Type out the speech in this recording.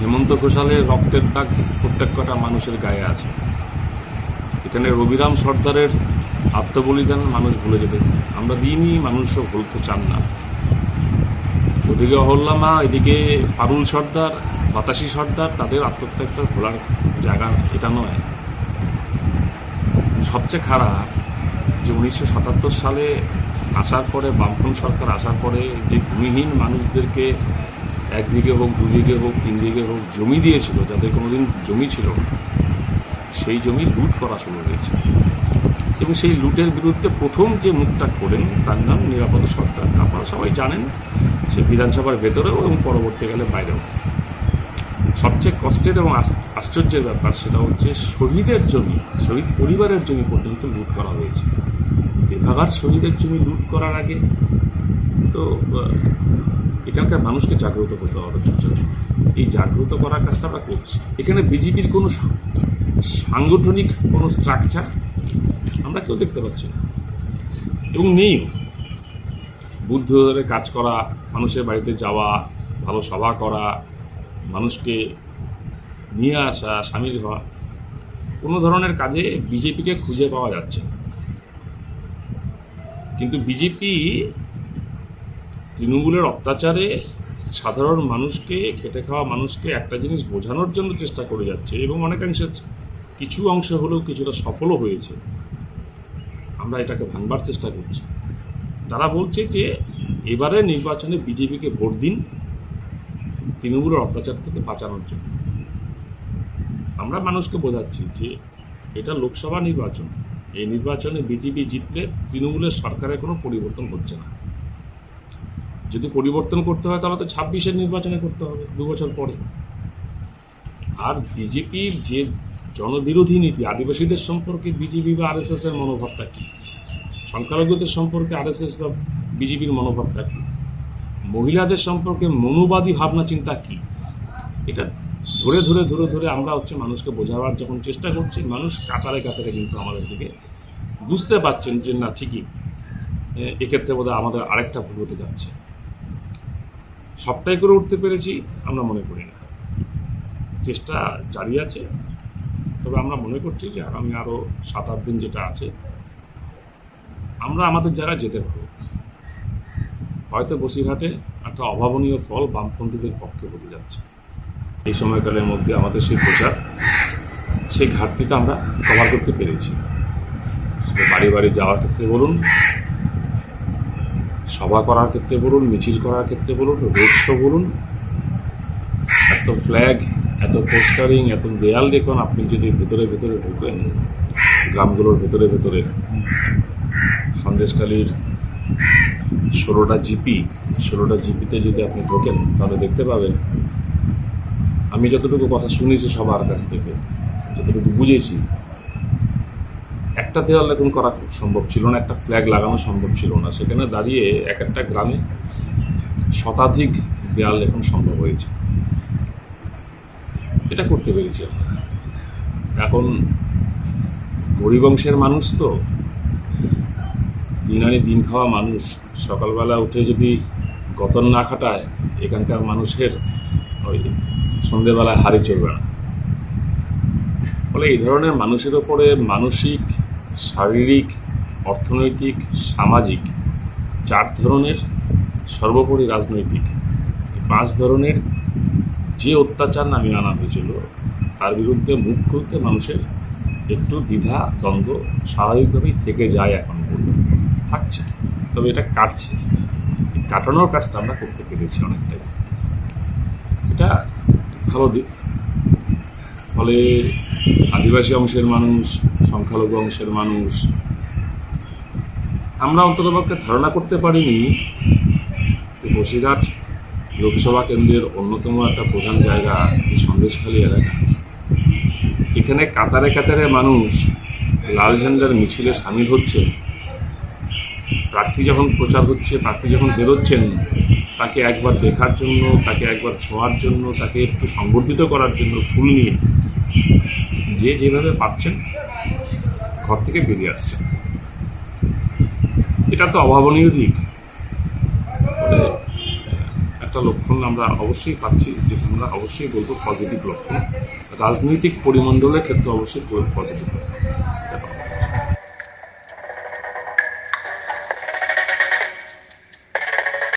হেমন্ত ঘোষালের রক্তের দাগ প্রত্যেক কটা মানুষের গায়ে আছে। এখানে রবিরাম সর্দারের আত্মবলিদান মানুষ ভুলে যেতে, আমরা দিইনি, মানুষও ভুলতে চান না। ওদিকে অহল্যামা, এদিকে পারুল সর্দার, বাতাসী সর্দার, তাদের আত্মত্যাগটা ভোলার জায়গা এটা নয়। সবচেয়ে খারাপ যে 1977 সালে আসার পরে, বামফ্রন্ট সরকার আসার পরে যে ভূমিহীন মানুষদেরকে 1 বিঘে হোক, 2 বিঘে হোক, 3 বিঘে হোক জমি দিয়েছিল, যাদের কোনোদিন জমি ছিল, সেই জমি লুট করা শুরু হয়েছে। এবং সেই লুটের বিরুদ্ধে প্রথম যে মুখটা খোলেন তার নাম নিরাপদ সরকার। আপনারা সবাই জানেন, সে বিধানসভার ভেতরেও এবং পরবর্তীকালে বাইরেও। সবচেয়ে কষ্টের এবং আশ্চর্যের ব্যাপার সেটা হচ্ছে শহীদের জমি, শহীদ পরিবারের জমি পর্যন্ত লুট করা হয়েছে। এভাবার শহীদের জমি লুট করার আগে তো এখানকার মানুষকে জাগ্রত করতে হবে। এই জাগ্রত করার কাজটা আমরা করছি। এখানে বিজেপির কোনো সাংগঠনিক কোনো স্ট্রাকচার আমরা কেউ দেখতে পাচ্ছি না এবং নেই। বুদ্ধ ধরে কাজ করা, মানুষের বাড়িতে যাওয়া, ভালো সভা করা, মানুষকে নিয়ে আসা, সামিল হওয়া, কোনো ধরনের কাজে বিজেপিকে খুঁজে পাওয়া যাচ্ছে না। কিন্তু বিজেপি তৃণমূলের অত্যাচারে সাধারণ মানুষকে, খেটে খাওয়া মানুষকে একটা জিনিস বোঝানোর জন্য চেষ্টা করে যাচ্ছে এবং অনেকাংশে কিছু অংশ হলেও কিছুটা সফলও হয়েছে। আমরা এটাকে ভাঙবার চেষ্টা করছি। তারা বলছে যে এবারে নির্বাচনে বিজেপিকে ভোট দিন তৃণমূলের অত্যাচার থেকে বাঁচানোর জন্য। আমরা মানুষকে বোঝাচ্ছি যে এটা লোকসভা নির্বাচন, এই নির্বাচনে বিজেপি জিতলে তৃণমূলের সরকারের কোনো পরিবর্তন হচ্ছে না। যদি পরিবর্তন করতে হয় তাহলে তো 26-এর নির্বাচনে করতে হবে, 2 বছর পরে। আর বিজেপির যে জনবিরোধী নীতি, আদিবাসীদের সম্পর্কে বিজেপি বা আরএসএস এর মনোভাবটা কী, সংখ্যালঘুদের সম্পর্কে আরএসএস বা বিজেপির মনোভাবটা কী, মহিলাদের সম্পর্কে মনুবাদী ভাবনা চিন্তা কী, এটা ধরে ধরে ধরে ধরে আমরা মানুষকে বোঝাবার যখন চেষ্টা করছি, মানুষ কাতারে কাতারে কিন্তু আমাদের দিকে বুঝতে পারছেন যে না, ঠিকই এক্ষেত্রে বোধহয় আমাদের আরেকটা ভুল হতে যাচ্ছে। সবটাই করে উঠতে পেরেছি আমরা মনে করি না, চেষ্টা জারি আছে। তবে আমরা মনে করছি যে আগামী আরও 7-8 দিন যেটা আছে আমরা আমাদের জায়গায় যেতে পারব। হয়তো বসিরহাটে একটা অভাবনীয় ফল বামপন্থীদের পক্ষে হতে যাচ্ছে। এই সময়কালের মধ্যে আমাদের সেই প্রচার, সেই ঘাটতিটা আমরা কভার করতে পেরেছি। বাড়ি বাড়ি যাওয়ার ক্ষেত্রে বলুন, সভা করার ক্ষেত্রে বলুন, মিছিল করার ক্ষেত্রে বলুন, রোড শো বলুন, এত ফ্ল্যাগ, এত পোস্টারিং, এত দেয়াল দেখুন। আপনি যদি ভেতরে ভেতরে ঢুকেন, গ্রামগুলোর ভেতরে ভেতরে সন্দেশখালীর 16টা জিপিতে যদি আপনি ঢোকেন তাহলে দেখতে পাবেন, আমি যতটুকু কথা শুনেছি সবার কাছ থেকে, যতটুকু বুঝেছি, একটা দেওয়াল লেখন করা খুব সম্ভব ছিল না, একটা ফ্ল্যাগ লাগানো সম্ভব ছিল না। সেখানে দাঁড়িয়ে এক একটা গ্রামে শতাধিক দেওয়াল লেখন সম্ভব হয়েছে। এটা করতে পেরেছি। এখন গরিব অংশের মানুষ তো, দিন আনি দিন খাওয়া মানুষ, সকালবেলা উঠে যদি গতন না খাটায় এখানকার মানুষের ওই সন্ধেবেলায় হাড়ি চলবে না। ফলে এই ধরনের মানুষের ওপরে মানসিক, শারীরিক, অর্থনৈতিক, সামাজিক 4 ধরনের, সর্বোপরি রাজনৈতিক 5 ধরনের যে অত্যাচার নামিয়ে আনা হয়েছিল তার বিরুদ্ধে মুখ খুলতে মানুষের একটু দ্বিধা দ্বন্দ্ব স্বাভাবিকভাবেই থেকে যায়, এখন পর্যন্ত থাকছে। তবে এটা কাটছে, কাটানোর কাজটা আমরা করতে পেরেছি অনেকটাই, এটা ভালো দিক। ফলে আদিবাসী অংশের মানুষ, সংখ্যালঘু অংশের মানুষ, আমরা অন্ততপক্ষে ধারণা করতে পারিনি যে বসিরহাট লোকসভা কেন্দ্রের অন্যতম একটা প্রধান জায়গা এই সন্দেশখালী এলাকা, এখানে কাতারে কাতারে মানুষ লাল ঝান্ডার মিছিলে সামিল হচ্ছে। প্রার্থী যখন প্রচার হচ্ছে, প্রার্থী যখন বেরোচ্ছেন, তাকে একবার দেখার জন্য, তাকে একবার ছোঁয়ার জন্য, তাকে একটু সংবর্ধিত করার জন্য ফুল নিয়ে যে যেভাবে পাচ্ছেন ঘর থেকে বেরিয়ে আসছেন। এটা তো অভাবনীয় দিক। একটা একটা লক্ষণ আমরা অবশ্যই পাচ্ছি, যেটা আমরা অবশ্যই বলবো পজিটিভ লক্ষণ। রাজনৈতিক পরিমণ্ডলের ক্ষেত্রে অবশ্যই পজিটিভ লক্ষণ।